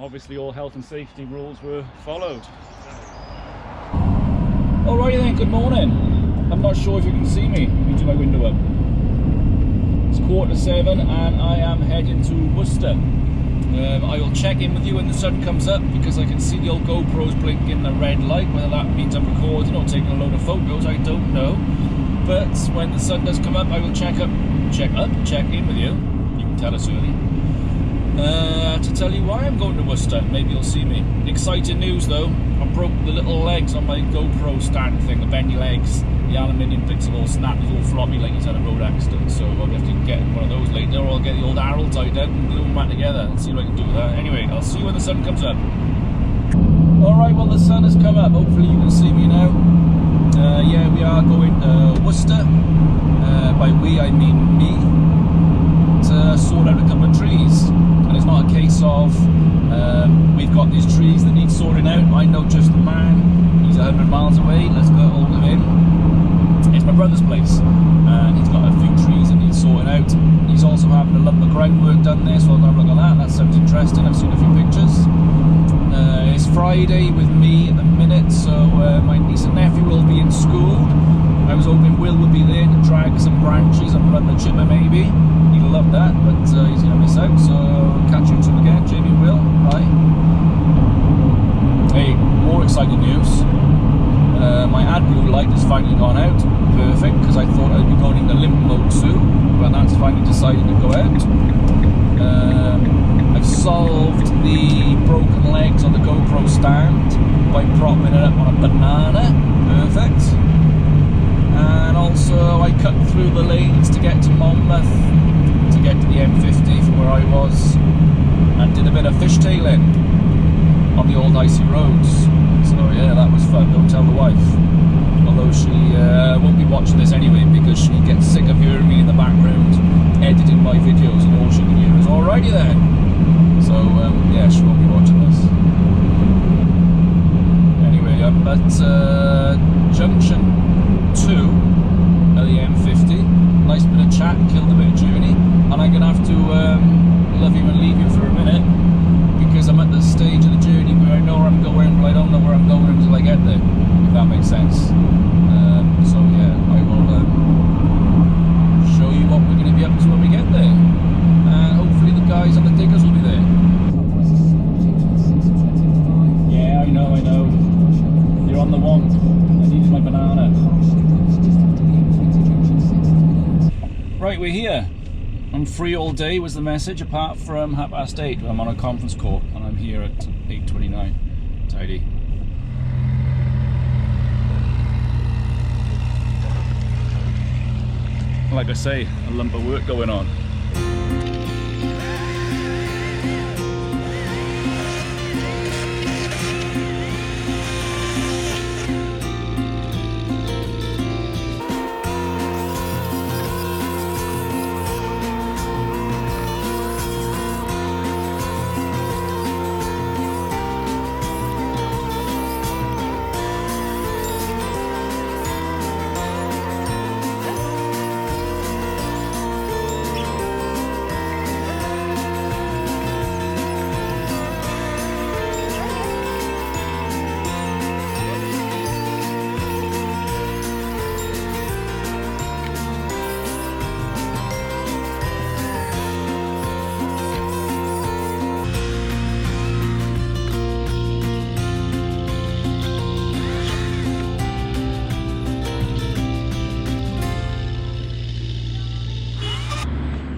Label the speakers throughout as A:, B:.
A: obviously all health and safety rules were followed. Alrighty then, good morning. I'm not sure if you can see me. Let me do my window up. It's 7:15 and I am heading to Worcester. I will check in with you when the sun comes up because I can see the old GoPros blinking a red light. Whether that means I'm recording or taking a load of photos, I don't know. But when the sun does come up, I will check in with you. You can tell us early. To tell you why I'm going to Worcester. Maybe you'll see me. Exciting news though. I broke the little legs on my GoPro stand thing, the bendy legs. The aluminium bits have all snapped, it's all floppy like it's had a road accident. So I'll have to get one of those later, or I'll get the old arrow tied up and glue them back together and see what I can do with that. Anyway, I'll see you when the sun comes up. Alright, well the sun has come up. Hopefully you can see me now. Yeah, we are going to Worcester. By we, I mean me. To sort out a couple of trees. And it's not a case of we've got these trees that need sorting out. I know just the man. He's 100 miles away. Let's go hold of him. It's my brother's place, and he's got a few trees that need sorting out. He's also having a lump of groundwork done there, so I'll have a look at that. That sounds interesting. I've seen a few pictures. It's Friday with me at the minute, so my niece and nephew will be in school. I was hoping Will would be there to drag some branches and run the chipper maybe. He'll love that, but he's going to miss out, so catch you two again, Jamie and Will. Bye. Hey, more exciting news. My AdBlue light has finally gone out. Perfect, because I thought I'd be going into limp mode soon, but that's finally decided to go out. I've solved the broken legs on the GoPro stand by propping it up on a banana. Perfect. And also I cut through the lanes to get to Monmouth, to get to the M50 from where I was, and did a bit of fishtailing on the old icy roads. So yeah, that was fun. Don't tell the wife. Although she won't be watching this anyway because she gets sick of hearing me in the background editing my videos and all she can hear is alrighty then. So yeah, she won't be watching this. Anyway, I'm at junction 2 of the M50. Nice bit of chat, killed a bit of journey, and I'm gonna have to love you and leave you for a minute because I'm at the stage of the journey where I know where I'm going, but I don't know where I'm going until I get there. If that makes sense. So yeah, I will show you what we're going to be up to when we get there, and hopefully the guys on the diggers will be there. Yeah, I know. You're on the one. I needed my banana. Right, we're here. I'm free all day was the message, apart from 8:30. I'm on a conference call, and I'm here at 8:29. Tidy. Like I say, a lump of work going on.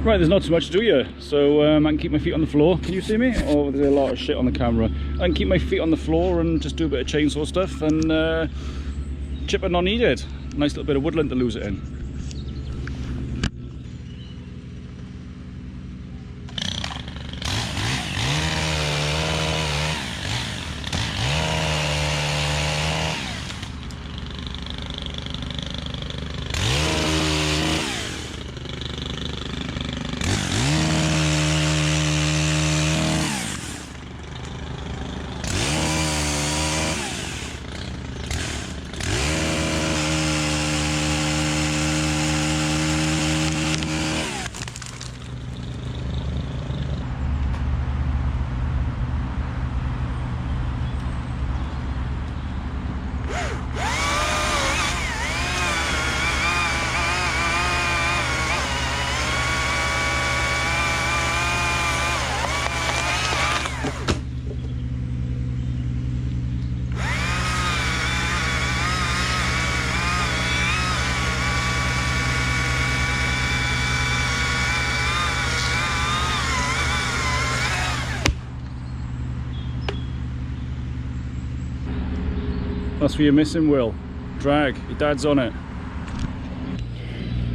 A: Right, there's not too much to do here, so I can keep my feet on the floor. Can you see me? Oh, there's a lot of shit on the camera. I can keep my feet on the floor and just do a bit of chainsaw stuff, and chipper not needed. Nice little bit of woodland to lose it in. That's what you're missing, Will. Drag. Your dad's on it.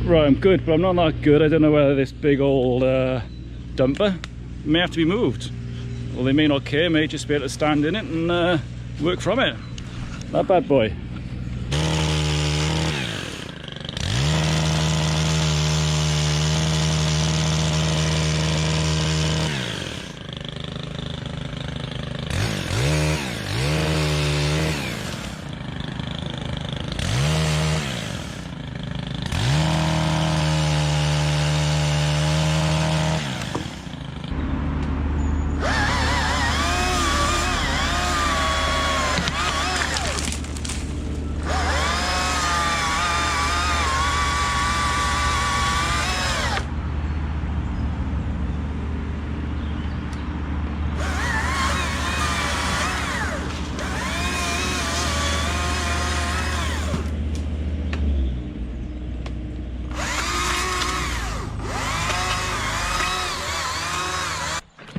A: Right, I'm good, but I'm not that good. I don't know whether this big old dumper may have to be moved. Well, they may not care, may just be able to stand in it and work from it. That bad boy.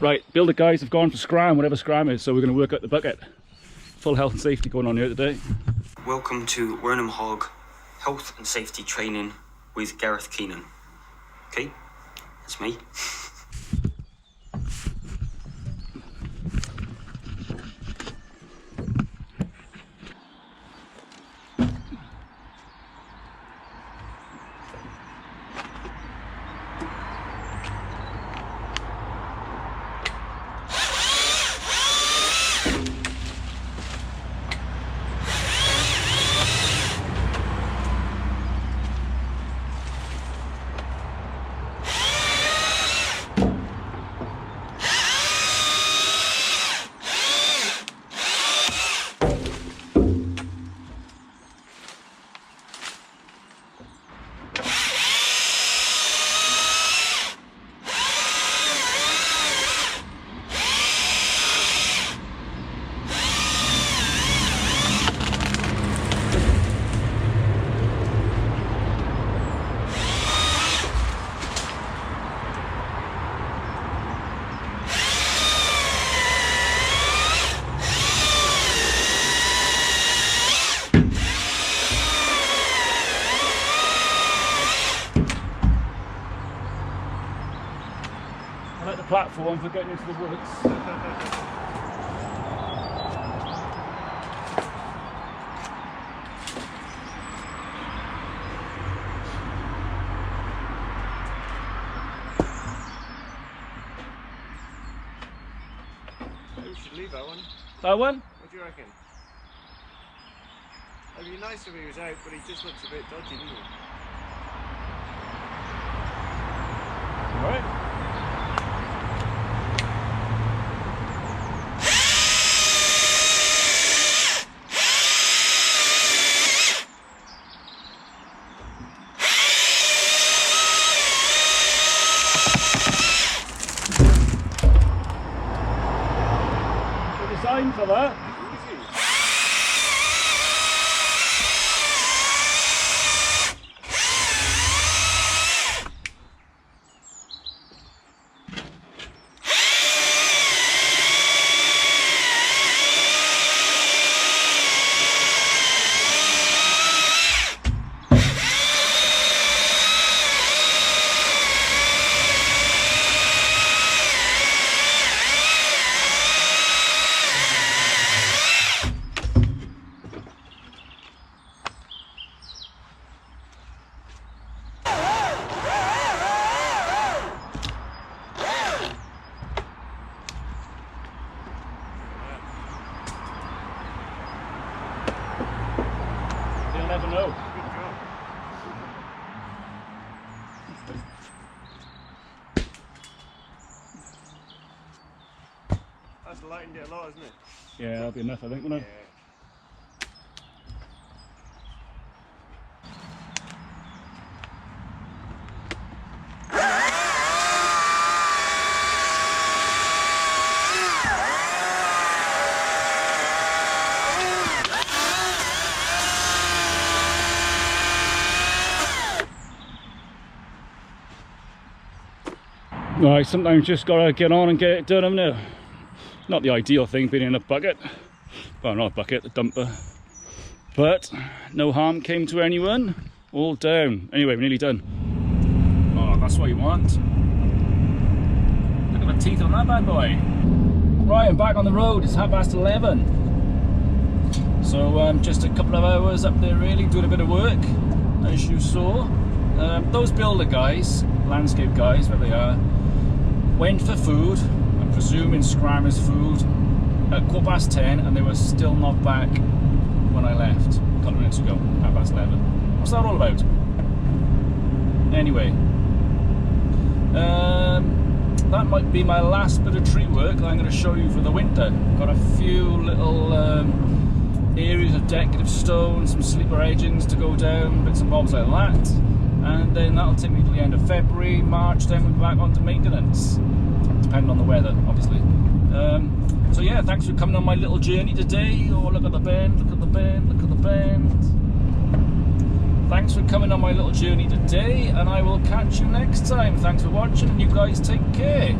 A: Right, builder guys have gone for scram, whatever scram is, so we're going to work out the bucket. Full health and safety going on here today.
B: Welcome to Wernham Hog Health and Safety Training with Gareth Keenan. Okay, that's me.
A: Platform for getting into the woods.
C: We should leave that one.
A: That one?
C: What do you reckon? It'd be nice if he was out, but he just looks a bit dodgy, doesn't he?
A: Alright. For that. Never know.
C: Good job. That's lightened it a lot, isn't it?
A: Yeah, that'll be enough, I think, won't it?
C: Yeah.
A: Right, sometimes just gotta get on and get it done, haven't you? Not the ideal thing being in a bucket. Well, not a bucket, a dumper. But no harm came to anyone. All down. Anyway, we're nearly done. Oh, that's what you want. Look at the teeth on that bad boy. Right, I'm back on the road. It's 11:30. So just a couple of hours up there really, doing a bit of work, as you saw. Those builder guys, landscape guys, where they are, went for food, I'm presuming Scrammer's food, at 10:15, and they were still not back when I left a couple of minutes ago, 11:30. What's that all about? Anyway, that might be my last bit of tree work that I'm going to show you for the winter. Got a few little areas of decorative stone, some sleeper edgings to go down, bits and bobs like that, and then that'll take me to the end of February, March, then we'll be back onto maintenance, depending on the weather, obviously. So yeah, thanks for coming on my little journey today. Oh, look at the bend, look at the bend, look at the bend. Thanks for coming on my little journey today, and I will catch you next time. Thanks for watching, and you guys take care.